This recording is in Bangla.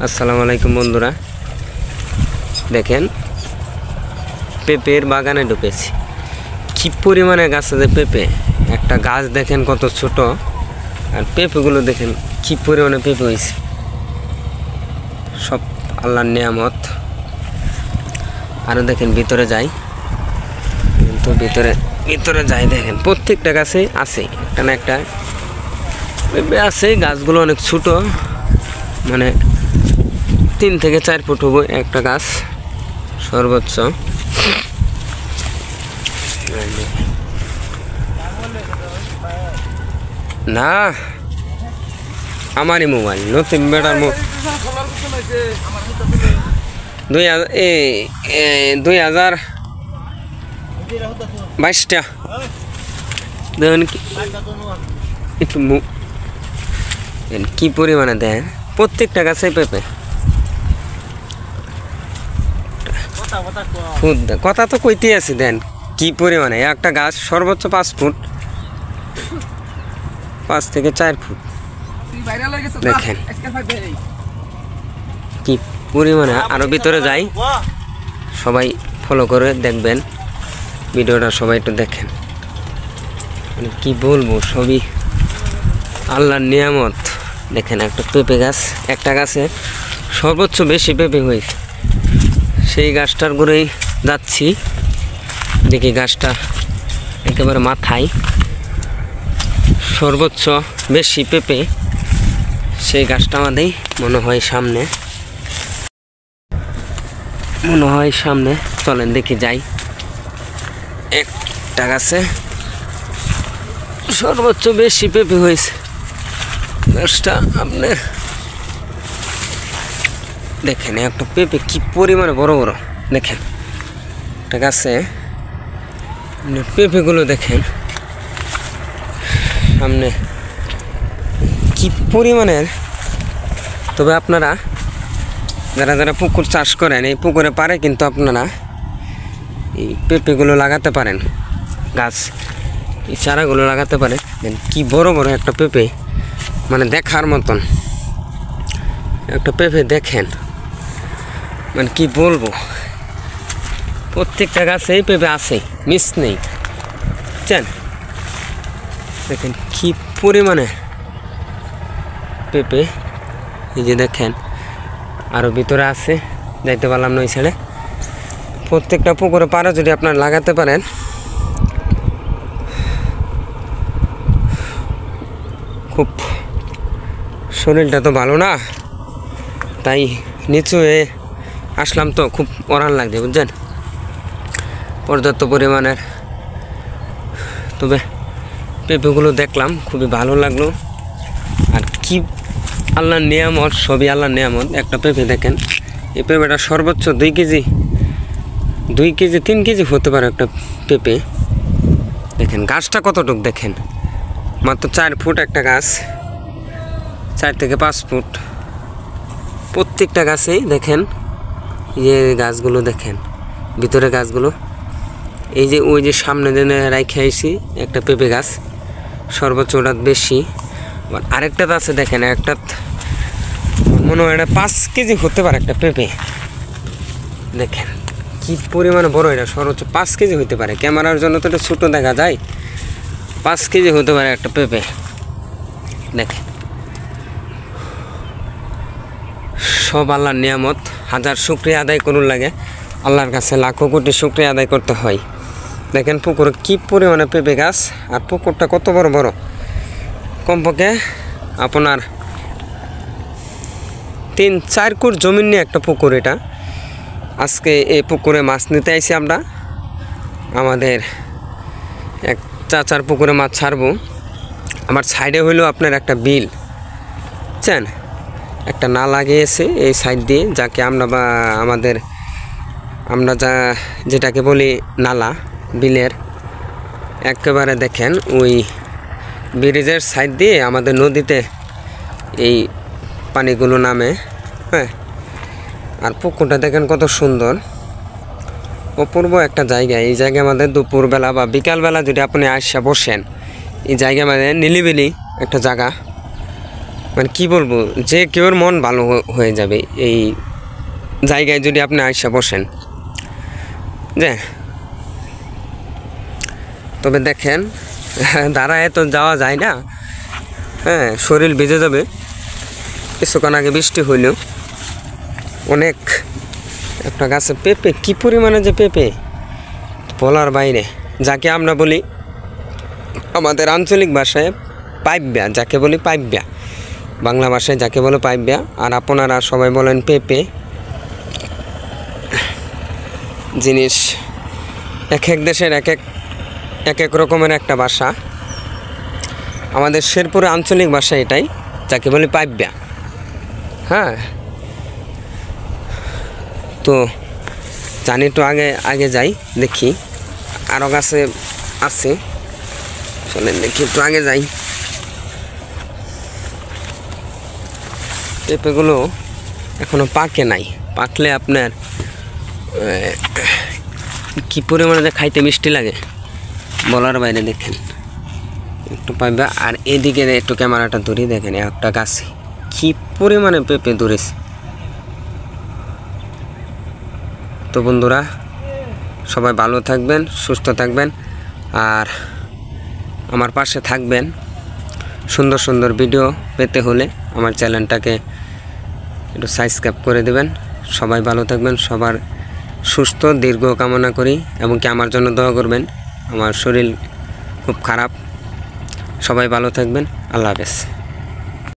আসসালামু আলাইকুম বন্ধুরা, দেখেন পেঁপের বাগানে ঢুকেছি। কি পরিমাণে গাছ আছে পেঁপে, একটা গাছ দেখেন কত ছোট, আর পেঁপেগুলো দেখেন কি পরিমাণে পেঁপে হয়েছে। সব আল্লাহর নিয়ামত। আরও দেখেন ভিতরে যাই, কিন্তু ভিতরে যাই দেখেন প্রত্যেকটা গাছে আছে একটা না একটা পেঁপে আছে। গাছগুলো অনেক ছোট, মানে 3 থেকে 4 ফুট হবো একটা গাছ সর্বোচ্চ। না আমারই মোবাইল, নতুন বেটার 2022টা দেখুন একটু কি পরিমাণে দেন প্রত্যেকটা গাছে পেঁপে। কথা তো কইতে আছি, দেন কি পরিমাণে একটা গাছ সর্বোচ্চ 5 ফুট, 5 থেকে 4 ফুট দেখেন কি পরিমাণে। আরো ভিতরে যাই, সবাই ফলো করে দেখবেন ভিডিওটা, সবাই একটু দেখেন। মানে কি বলবো, সবই আল্লাহর নিয়ামত। দেখেন একটা পেঁপে গাছ, একটা গাছে সর্বোচ্চ বেশি পেঁপে হয়েছে। সেই গাছটার ঘুরেই যাচ্ছি, দেখি গাছটা একেবারে মাথায় সর্বোচ্চ বেশি পেঁপে, সেই গাছটা আমাদের মনে হয় সামনে। চলেন দেখি যাই। একটা গাছে সর্বোচ্চ বেশি পেঁপে হয়েছে। গাছটা আপনি দেখেন, একটা পেঁপে কি পরিমাণে বড় বড়। দেখেন একটা গাছে পেঁপেগুলো দেখেন সামনে কি পরিমাণের। তবে আপনারা যারা পুকুর চাষ করেন, এই পুকুরে পারে কিন্তু আপনারা এই পেঁপেগুলো লাগাতে পারেন, গাছ এই চারাগুলো লাগাতে পারেন। কি বড় বড় একটা পেঁপে, মানে দেখার মতন একটা পেঁপে দেখেন, মানে কি বলবো। প্রত্যেকটা গাছেই পেঁপে আছে, মিস নেই, বুঝছেন। দেখেন কি পরিমাণে পেঁপে, এই যে দেখেন আরও ভিতরে আছে, যাইতে পারলাম না ওই সাইডে। প্রত্যেকটা পুকুরে পাড়া যদি আপনারা লাগাতে পারেন, খুব শরীরটা তো ভালো না, তাই নিচু হয়ে আসলাম, তো খুব অরান লাগছে বুঝছেন, পর্যাপ্ত পরিমাণের। তবে পেঁপেগুলো দেখলাম, খুবই ভালো লাগলো। আর কি আল্লাহর নিয়ামত, সবই আল্লাহর নিয়ামত। একটা পেঁপে দেখেন, এই পেঁপেটা সর্বোচ্চ 2 কেজি 3 কেজি হতে পারে একটা পেঁপে। দেখেন গাছটা কতটুক, দেখেন মাত্র 4 ফুট একটা গাছ, 4 থেকে 5 ফুট প্রত্যেকটা গাছেই। দেখেন এই গাছগুলো দেখেন, ভিতরে গাছগুলো, এই যে ওই যে সামনে রাইখে আইছি একটা পেঁপে গাছ, সর্বোচ্চ ওটা বেশি। আরেকটা আছে দেখেন, একটা মনে হয় এটা 5 কেজি হতে পারে একটা পেঁপে। দেখেন কি পরিমাণে বড়, এটা সর্বোচ্চ 5 কেজি হতে পারে। ক্যামেরার জন্য তো এটা ছোটো দেখা যায়, 5 কেজি হতে পারে একটা পেঁপে। দেখেন সব আল্লাহর নিয়ামত, হাজার শুকরিয়া আদায় করুন লাগে, আল্লাহর কাছে লাখো কোটি শুকরিয়া আদায় করতে হয়। দেখেন পুকুরে কি পরিমাণে পেঁপে গাছ, আর পুকুরটা কত বড় বড়, কমপক্ষে আপনার 3-4 কুট জমি নিয়ে একটা পুকুর এটা। আজকে এই পুকুরে মাছ নিতে আইছি আমরা, আমাদের এক চাচার পুকুরে মাছ ছাড়বো। আমার সাইডে হইলো আপনার একটা বিল, বুঝছেন, একটা নালা গিয়েছে এই সাইড দিয়ে, যাকে আমরা যেটাকে বলি নালা, বিলের একেবারে দেখেন ওই ব্রিজের সাইড দিয়ে আমাদের নদীতে এই পানিগুলো নামে। হ্যাঁ, আর পুকুরটা দেখেন কত সুন্দর, অপূর্ব একটা জায়গা। এই জায়গায় আমাদের দুপুরবেলা বা বিকালবেলা যদি আপনি আসা বসেন, এই জায়গা মানে নিলিবিলি একটা জায়গা, মানে কি বলবো, যে কেউর মন ভালো হয়ে যাবে এই জায়গায় যদি আপনি আইসা বসেন। যে তবে দেখেন দাঁড়ায় তো যাওয়া যায় না, হ্যাঁ শরীর ভিজে যাবে। কিছুক্ষণ আগে বৃষ্টি হইল, অনেক একটা গাছে পেঁপে, কী পরিমাণে যে পেঁপে বলার বাইরে। যাকে আমরা বলি আমাদের আঞ্চলিক ভাষায় পাইব্যা, যাকে বলি পাইব্যা, বাংলা ভাষায় যাকে বলে পাইব্যা, আর আপনারা সবাই বলেন পেঁপে। জিনিস এক এক দেশের এক এক রকমের একটা ভাষা। আমাদের শেরপুরে আঞ্চলিক ভাষা এটাই, যাকে বলি পাইব্যা। হ্যাঁ, তো জানি তো আগে যাই, দেখি আরও গাছে আছে, চলেন দেখি একটু আগে যাই। পেঁপেগুলো এখনো পাকে নাই, পাকলে আপনার কি পরিমাণে যে খাইতে মিষ্টি লাগে বলার বাইরে। দেখেন একটু পাইবা, আর এদিকে একটু ক্যামেরাটা ধরি, দেখেন একটা গাছে কি পরিমাণে পেঁপে ধরেছে। তো বন্ধুরা সবাই ভালো থাকবেন, সুস্থ থাকবেন, আর আমার পাশে থাকবেন। সুন্দর সুন্দর ভিডিও পেতে হলে আমার চ্যানেলটাকে একটু সাবস্ক্রাইব করে দেবেন। সবাই ভালো থাকবেন, সবার সুস্থ দীর্ঘ কামনা করি, এবং কি আমার জন্য দোয়া করবেন। আমার শরীর খুব খারাপ। সবাই ভালো থাকবেন, আল্লাহ হাফেজ।